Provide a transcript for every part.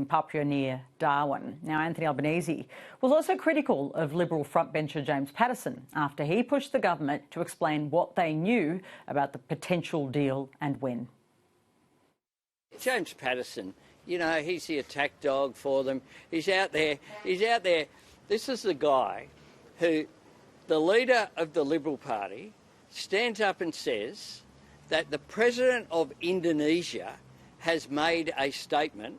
in Papua near Darwin. Now, Anthony Albanese was also critical of Liberal frontbencher James Patterson after he pushed the government to explain what they knew about the potential deal and when. James Patterson, you know, he's the attack dog for them. He's out there. This is the guy who, the leader of the Liberal Party, stands up and says that the president of Indonesia has made a statement,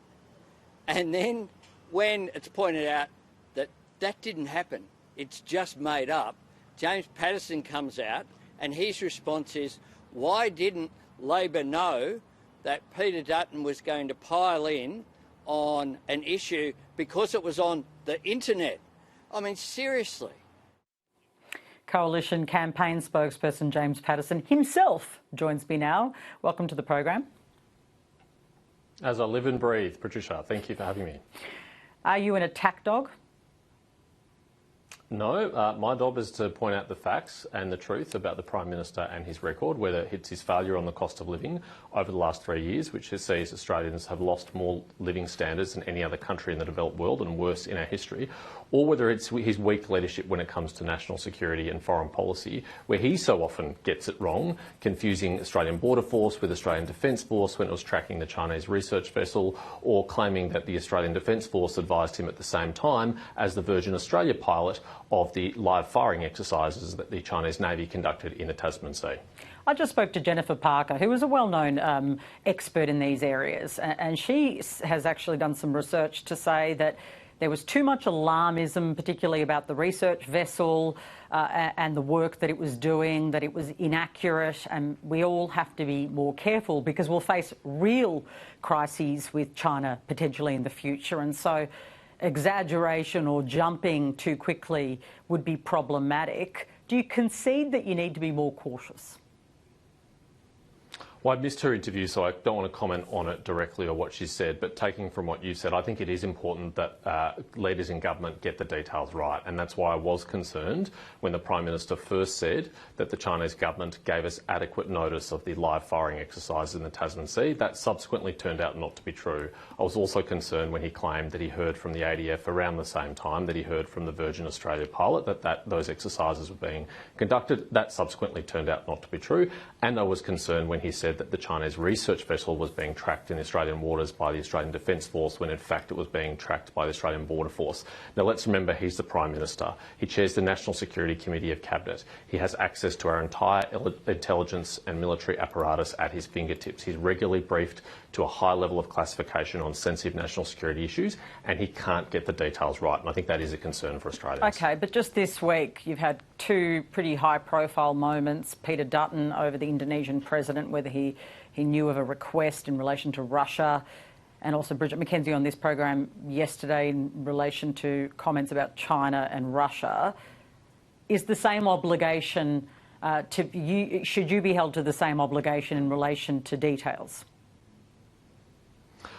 and then when it's pointed out that that didn't happen, it's just made up, James Patterson comes out and his response is, why didn't Labor know that Peter Dutton was going to pile in on an issue because it was on the internet? I mean, seriously. Coalition campaign spokesperson James Patterson himself joins me now. Welcome to the program. As I live and breathe, Patricia, thank you for having me. Are you an attack dog? No, my job is to point out the facts and the truth about the Prime Minister and his record, whether it's his failure on the cost of living over the last 3 years, which sees Australians have lost more living standards than any other country in the developed world and worse in our history, or whether it's his weak leadership when it comes to national security and foreign policy, where he so often gets it wrong, confusing Australian Border Force with Australian Defence Force when it was tracking the Chinese research vessel, or claiming that the Australian Defence Force advised him at the same time as the Virgin Australia pilot of the live firing exercises that the Chinese Navy conducted in the Tasman Sea. I just spoke to Jennifer Parker, who is a well-known expert in these areas, and she has actually done some research to say that there was too much alarmism, particularly about the research vessel and the work that it was doing, that it was inaccurate, and we all have to be more careful because we'll face real crises with China potentially in the future. And so exaggeration or jumping too quickly would be problematic. Do you concede that you need to be more cautious? Well, I missed her interview, so I don't want to comment on it directly or what she said, but taking from what you said, I think it is important that leaders in government get the details right, and that's why I was concerned when the Prime Minister first said that the Chinese government gave us adequate notice of the live firing exercise in the Tasman Sea. That subsequently turned out not to be true. I was also concerned when he claimed that he heard from the ADF around the same time that he heard from the Virgin Australia pilot that those exercises were being conducted. That subsequently turned out not to be true, and I was concerned when he said that the Chinese research vessel was being tracked in Australian waters by the Australian Defence Force when in fact it was being tracked by the Australian Border Force. Now let's remember he's the Prime Minister. He chairs the National Security Committee of Cabinet. He has access to our entire intelligence and military apparatus at his fingertips. He's regularly briefed to a high level of classification on sensitive national security issues, and he can't get the details right, and I think that is a concern for Australians. OK, but just this week you've had two pretty high-profile moments. Peter Dutton over the Indonesian president, whether he knew of a request in relation to Russia, and also Bridget McKenzie on this program yesterday in relation to comments about China and Russia. Is the same obligation should you be held to the same obligation in relation to details?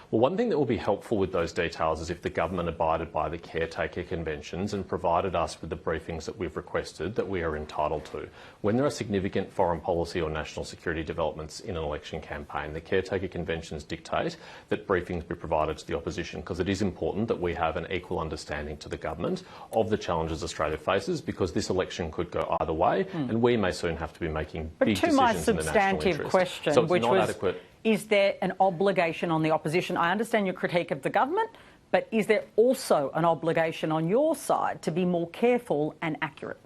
Well, one thing that will be helpful with those details is if the government abided by the caretaker conventions and provided us with the briefings that we've requested that we are entitled to. When there are significant foreign policy or national security developments in an election campaign, the caretaker conventions dictate that briefings be provided to the opposition, because it is important that we have an equal understanding to the government of the challenges Australia faces, because this election could go either way and we may soon have to be making big decisions in the national interest. But to my substantive question, so it's which not was, adequate. Is there an obligation on the opposition? I understand your critique of the government, but is there also an obligation on your side to be more careful and accurate?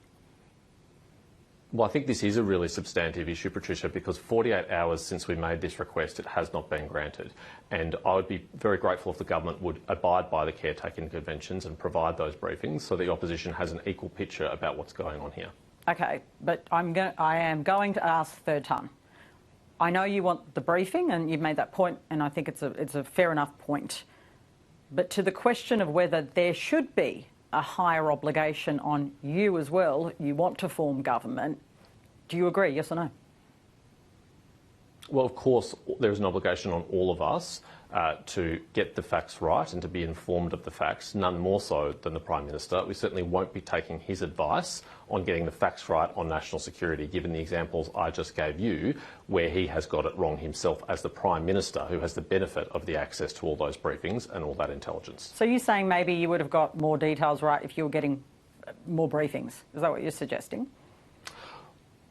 Well, I think this is a really substantive issue, Patricia, because 48 hours since we made this request, it has not been granted. And I would be very grateful if the government would abide by the caretaking conventions and provide those briefings so the opposition has an equal picture about what's going on here. OK, but I am going to ask third time. I know you want the briefing, and you've made that point, and I think it's a fair enough point. But to the question of whether there should be a higher obligation on you as well, you want to form government, do you agree, yes or no? Well, of course, there is an obligation on all of us to get the facts right and to be informed of the facts, none more so than the Prime Minister. We certainly won't be taking his advice on getting the facts right on national security, given the examples I just gave you, where he has got it wrong himself as the Prime Minister, who has the benefit of the access to all those briefings and all that intelligence. So you're saying maybe you would have got more details right if you were getting more briefings? Is that what you're suggesting?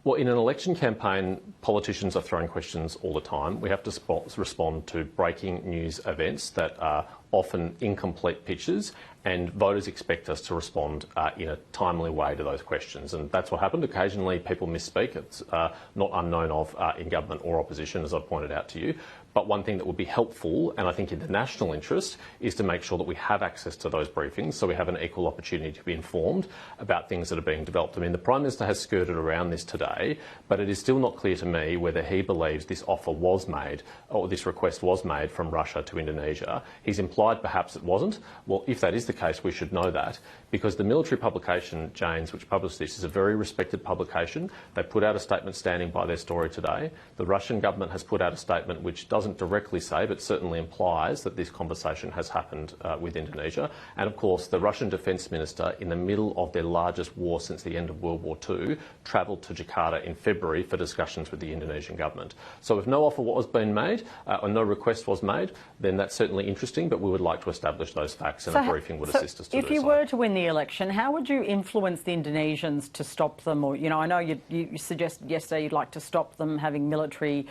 Well, in an election campaign, politicians are throwing questions all the time. We have to respond to breaking news events that are often incomplete pictures, and voters expect us to respond in a timely way to those questions. And that's what happened. Occasionally people misspeak. It's not unknown of in government or opposition, as I've pointed out to you. But one thing that would be helpful, and I think in the national interest, is to make sure that we have access to those briefings so we have an equal opportunity to be informed about things that are being developed. I mean, the Prime Minister has skirted around this today, but it is still not clear to me whether he believes this offer was made or this request was made from Russia to Indonesia. He's implied perhaps it wasn't. Well, if that is the case, we should know that, because the military publication, Janes, which published this, is a very respected publication. They put out a statement standing by their story today. The Russian government has put out a statement which doesn't directly say, but certainly implies, that this conversation has happened with Indonesia. And of course, the Russian Defence Minister, in the middle of their largest war since the end of World War II, travelled to Jakarta in February for discussions with the Indonesian government. So if no offer was being made or no request was made, then that's certainly interesting, but we would like to establish those facts, and a briefing would assist us to do so. If you were to win the election, how would you influence the Indonesians to stop them? Or, I know you suggested yesterday you'd like to stop them having military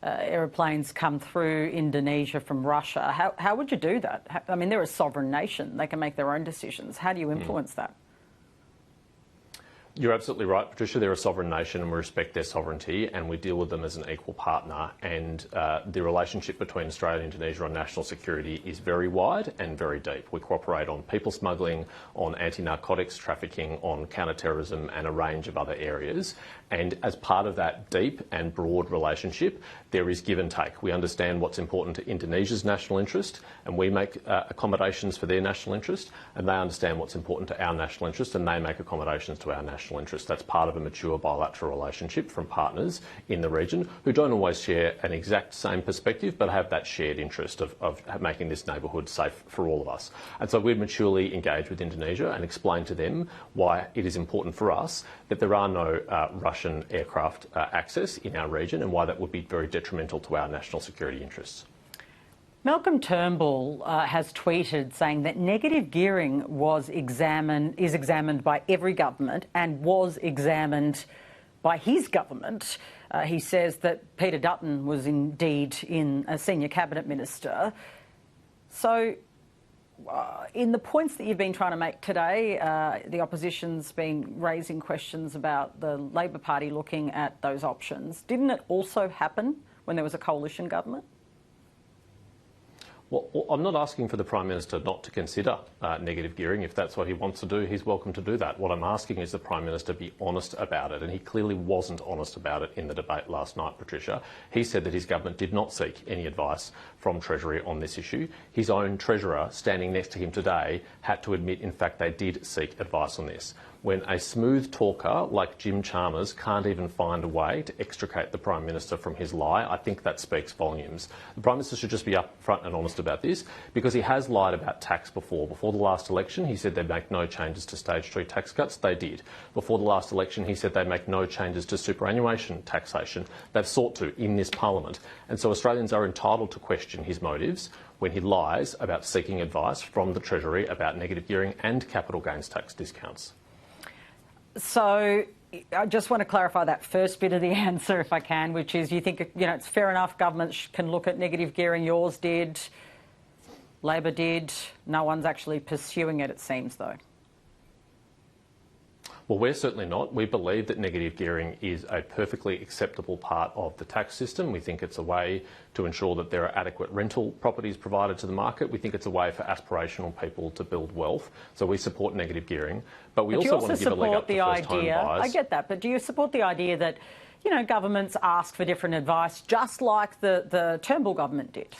aeroplanes come through Indonesia from Russia. How would you do that? I mean, they're a sovereign nation. They can make their own decisions. How do you influence that? You're absolutely right, Patricia. They're a sovereign nation and we respect their sovereignty, and we deal with them as an equal partner. And the relationship between Australia and Indonesia on national security is very wide and very deep. We cooperate on people smuggling, on anti-narcotics trafficking, on counter-terrorism and a range of other areas. And as part of that deep and broad relationship, there is give and take. We understand what's important to Indonesia's national interest, and we make accommodations for their national interest, and they understand what's important to our national interest, and they make accommodations to our national interest. That's part of a mature bilateral relationship from partners in the region who don't always share an exact same perspective, but have that shared interest of making this neighbourhood safe for all of us. And so we'd maturely engage with Indonesia and explain to them why it is important for us that there are no Russian aircraft access in our region, and why that would be very detrimental to our national security interests. Malcolm Turnbull has tweeted saying that negative gearing is examined by every government and was examined by his government. He says that Peter Dutton was indeed a senior cabinet minister. So in the points that you've been trying to make today, the opposition's been raising questions about the Labor Party looking at those options. Didn't it also happen when there was a coalition government? Well, I'm not asking for the Prime Minister not to consider negative gearing. If that's what he wants to do, he's welcome to do that. What I'm asking is the Prime Minister be honest about it, and he clearly wasn't honest about it in the debate last night, Patricia. He said that his government did not seek any advice from Treasury on this issue. His own Treasurer, standing next to him today, had to admit, in fact, they did seek advice on this. When a smooth talker like Jim Chalmers can't even find a way to extricate the Prime Minister from his lie, I think that speaks volumes. The Prime Minister should just be upfront and honest about this, because he has lied about tax before. Before the last election, he said they'd make no changes to stage 3 tax cuts. They did. Before the last election, he said they'd make no changes to superannuation taxation. They've sought to in this parliament. And so Australians are entitled to question his motives when he lies about seeking advice from the Treasury about negative gearing and capital gains tax discounts. So I just want to clarify that first bit of the answer, if I can, which is you think it's fair enough governments can look at negative gearing. Yours did, Labor did. No one's actually pursuing it, it seems, though. Well, we're certainly not. We believe that negative gearing is a perfectly acceptable part of the tax system. We think it's a way to ensure that there are adequate rental properties provided to the market. We think it's a way for aspirational people to build wealth. So we support negative gearing. But we also want to give a leg up to first-time buyers. I get that, but do you support the idea that, governments ask for different advice, just like the Turnbull government did?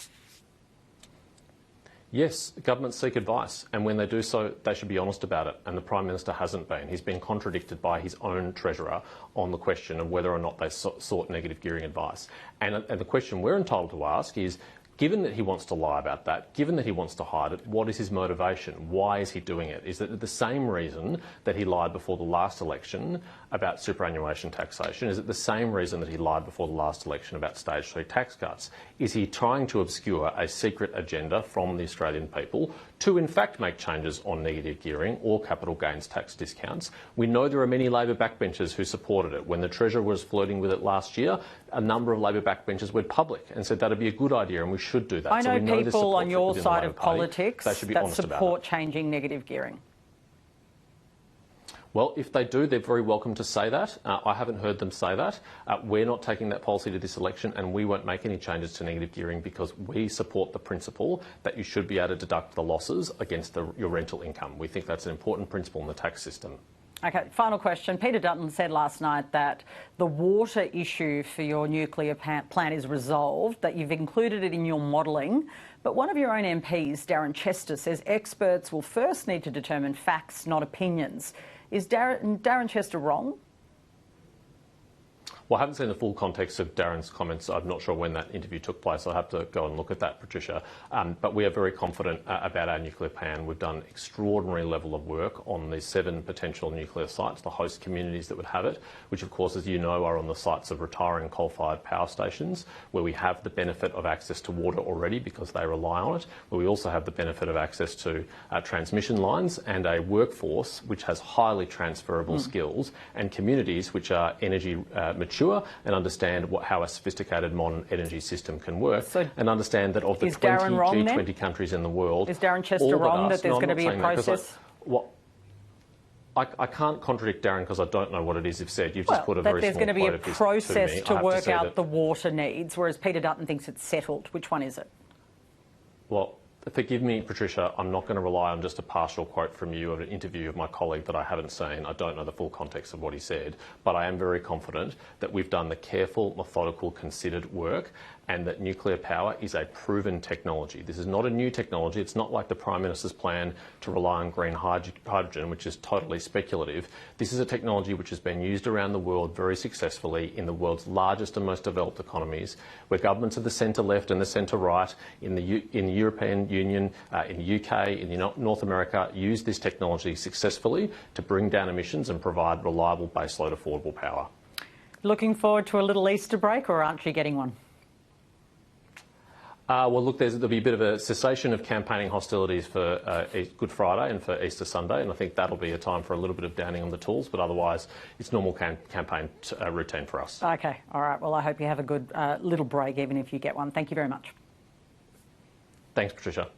Yes, governments seek advice, and when they do so, they should be honest about it, and the Prime Minister hasn't been. He's been contradicted by his own Treasurer on the question of whether or not they sought negative gearing advice. And the question we're entitled to ask is, given that he wants to lie about that, given that he wants to hide it, what is his motivation? Why is he doing it? Is it the same reason that he lied before the last election about superannuation taxation? Is it the same reason that he lied before the last election about stage 3 tax cuts? Is he trying to obscure a secret agenda from the Australian people to in fact make changes on negative gearing or capital gains tax discounts? We know there are many Labor backbenchers who supported it. When the Treasurer was flirting with it last year, a number of Labor backbenchers went public and said that'd be a good idea and we should do that. I know, so people on your side of politics that support changing negative gearing. Well, if they do, they're very welcome to say that. I haven't heard them say that. We're not taking that policy to this election, and we won't make any changes to negative gearing because we support the principle that you should be able to deduct the losses against your rental income. We think that's an important principle in the tax system. Okay, final question. Peter Dutton said last night that the water issue for your nuclear plant is resolved, that you've included it in your modelling. But one of your own MPs, Darren Chester, says experts will first need to determine facts, not opinions. Is Darren Chester wrong? Well, I haven't seen the full context of Darren's comments. I'm not sure when that interview took place. I'll have to go and look at that, Patricia. But we are very confident about our nuclear plan. We've done extraordinary level of work on the 7 potential nuclear sites, the host communities that would have it, which of course, as you know, are on the sites of retiring coal-fired power stations, where we have the benefit of access to water already because they rely on it, where we also have the benefit of access to transmission lines and a workforce which has highly transferable skills, and communities which are energy mature and understand how a sophisticated modern energy system can work, and understand that of the 20 G20 countries in the world... Is Darren Chester wrong that there's going to be a process? I can't contradict Darren because I don't know what it is you've said. You've just put a very small quote of his to me. There's going to be a process to work out the water needs, whereas Peter Dutton thinks it's settled. Which one is it? Well, forgive me, Patricia, I'm not going to rely on just a partial quote from you of an interview of my colleague that I haven't seen. I don't know the full context of what he said, but I am very confident that we've done the careful, methodical, considered work and that nuclear power is a proven technology. This is not a new technology. It's not like the Prime Minister's plan to rely on green hydrogen, which is totally speculative. This is a technology which has been used around the world very successfully in the world's largest and most developed economies, where governments of the centre-left and the centre-right in the European Union, in the UK, in North America, use this technology successfully to bring down emissions and provide reliable baseload affordable power. Looking forward to a little Easter break, or aren't you getting one? Well, look, there'll be a bit of a cessation of campaigning hostilities for Good Friday and for Easter Sunday, and I think that'll be a time for a little bit of downing on the tools, but otherwise it's normal campaign routine for us. OK, all right. Well, I hope you have a good little break, even if you get one. Thank you very much. Thanks, Patricia.